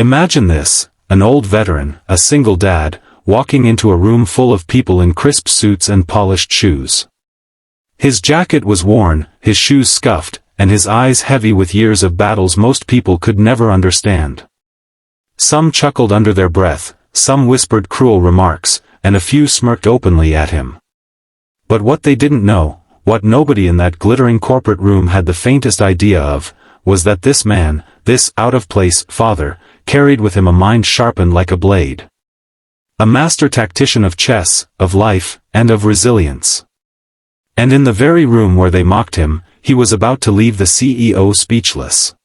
Imagine this, an old veteran, a single dad, walking into a room full of people in crisp suits and polished shoes. His jacket was worn, his shoes scuffed, and his eyes heavy with years of battles most people could never understand. Some chuckled under their breath, some whispered cruel remarks, and a few smirked openly at him. But what they didn't know, what nobody in that glittering corporate room had the faintest idea of, was that this man, this out-of-place father, carried with him a mind sharpened like a blade. A master tactician of chess, of life, and of resilience. And in the very room where they mocked him, he was about to leave the CEO speechless.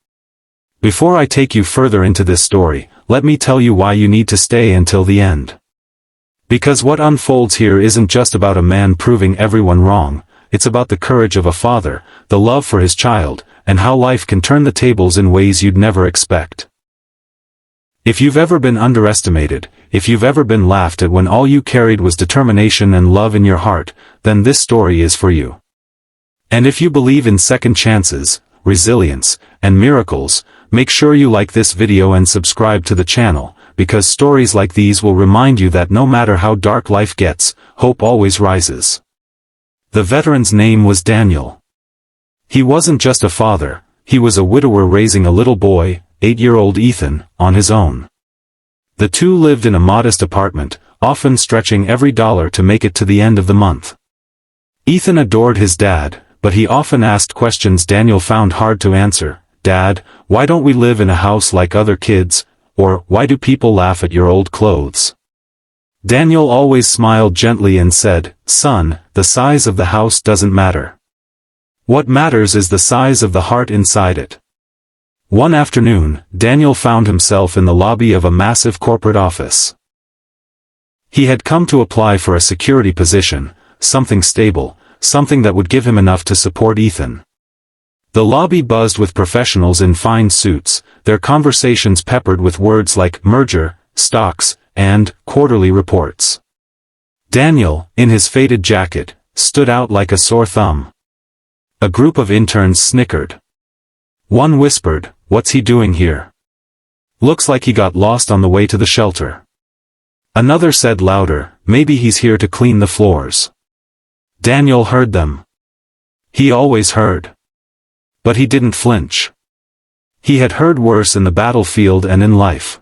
Before I take you further into this story, let me tell you why you need to stay until the end. Because what unfolds here isn't just about a man proving everyone wrong, it's about the courage of a father, the love for his child, and how life can turn the tables in ways you'd never expect. If you've ever been underestimated, if you've ever been laughed at when all you carried was determination and love in your heart, then this story is for you. And if you believe in second chances, resilience, and miracles, make sure you like this video and subscribe to the channel, because stories like these will remind you that no matter how dark life gets, hope always rises. The veteran's name was Daniel. He wasn't just a father, he was a widower raising a little boy, 8-year-old Ethan, on his own. The two lived in a modest apartment, often stretching every dollar to make it to the end of the month. Ethan adored his dad, but he often asked questions Daniel found hard to answer. Dad, why don't we live in a house like other kids? Or, why do people laugh at your old clothes? Daniel always smiled gently and said, Son, the size of the house doesn't matter. What matters is the size of the heart inside it. One afternoon, Daniel found himself in the lobby of a massive corporate office. He had come to apply for a security position, something stable, something that would give him enough to support Ethan. The lobby buzzed with professionals in fine suits, their conversations peppered with words like merger, stocks, and quarterly reports. Daniel, in his faded jacket, stood out like a sore thumb. A group of interns snickered. One whispered, "What's he doing here? Looks like he got lost on the way to the shelter." Another said louder, "Maybe he's here to clean the floors." Daniel heard them. He always heard. But he didn't flinch. He had heard worse in the battlefield and in life.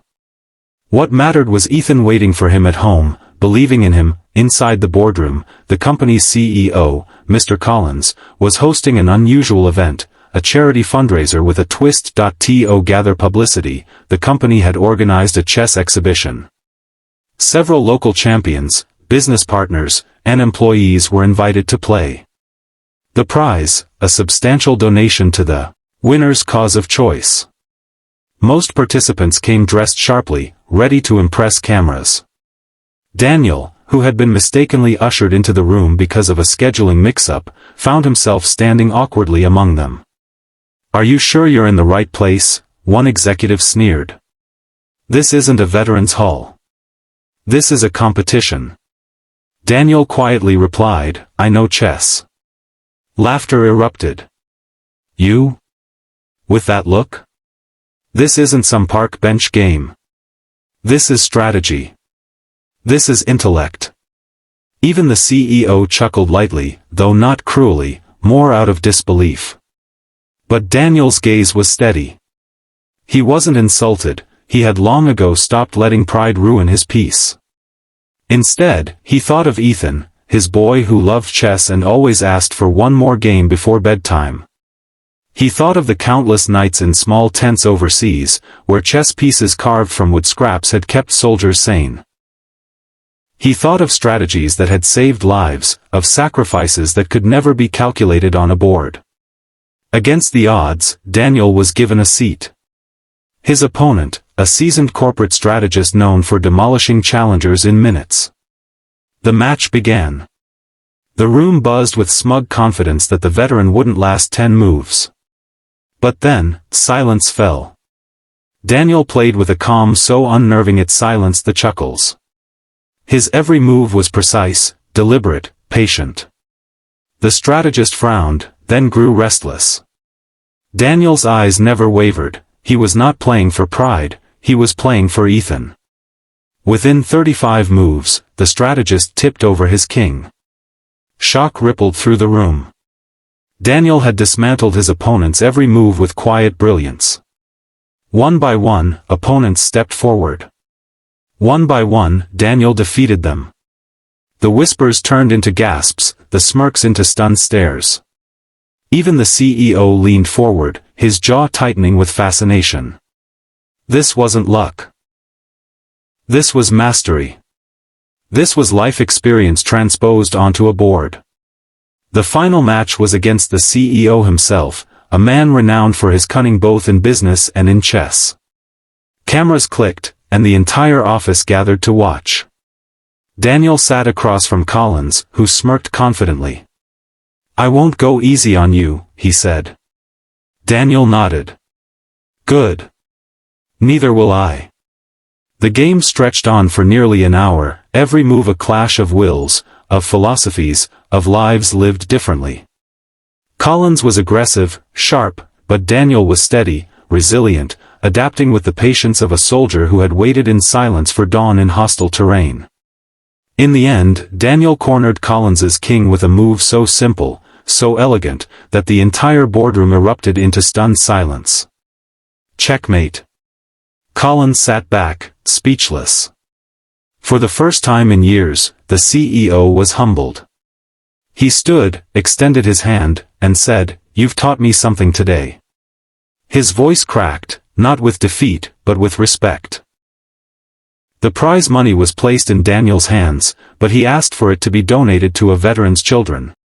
What mattered was Ethan waiting for him at home, believing in him. Inside the boardroom, the company's CEO, Mr. Collins, was hosting an unusual event, a charity fundraiser with a twist. To gather publicity, the company had organized a chess exhibition. Several local champions, business partners, and employees were invited to play. The prize, a substantial donation to the winner's cause of choice. Most participants came dressed sharply, ready to impress cameras. Daniel, who had been mistakenly ushered into the room because of a scheduling mix-up, found himself standing awkwardly among them. "Are you sure you're in the right place?" one executive sneered. "This isn't a veterans hall. This is a competition." Daniel quietly replied, "I know chess." Laughter erupted. "You? With that look? This isn't some park bench game. This is strategy. This is intellect." Even the CEO chuckled lightly, though not cruelly, more out of disbelief. But Daniel's gaze was steady. He wasn't insulted, he had long ago stopped letting pride ruin his peace. Instead, he thought of Ethan, his boy who loved chess and always asked for one more game before bedtime. He thought of the countless nights in small tents overseas, where chess pieces carved from wood scraps had kept soldiers sane. He thought of strategies that had saved lives, of sacrifices that could never be calculated on a board. Against the odds, Daniel was given a seat. His opponent, a seasoned corporate strategist known for demolishing challengers in minutes. The match began. The room buzzed with smug confidence that the veteran wouldn't last 10 moves. But then, silence fell. Daniel played with a calm so unnerving it silenced the chuckles. His every move was precise, deliberate, patient. The strategist frowned, then grew restless. Daniel's eyes never wavered. He was not playing for pride, he was playing for Ethan. Within 35 moves, the strategist tipped over his king. Shock rippled through the room. Daniel had dismantled his opponent's every move with quiet brilliance. One by one, opponents stepped forward. One by one, Daniel defeated them. The whispers turned into gasps, the smirks into stunned stares. Even the CEO leaned forward, his jaw tightening with fascination. This wasn't luck. This was mastery. This was life experience transposed onto a board. The final match was against the CEO himself, a man renowned for his cunning both in business and in chess. Cameras clicked, and the entire office gathered to watch. Daniel sat across from Collins, who smirked confidently. "I won't go easy on you," he said. Daniel nodded. "Good. Neither will I." The game stretched on for nearly an hour, every move a clash of wills, of philosophies, of lives lived differently. Collins was aggressive, sharp, but Daniel was steady, resilient, adapting with the patience of a soldier who had waited in silence for dawn in hostile terrain. In the end, Daniel cornered Collins's king with a move so simple, so elegant, that the entire boardroom erupted into stunned silence. Checkmate. Collins sat back, speechless. For the first time in years, the CEO was humbled. He stood, extended his hand, and said, "You've taught me something today." His voice cracked, not with defeat, but with respect. The prize money was placed in Daniel's hands, but he asked for it to be donated to a veteran's children.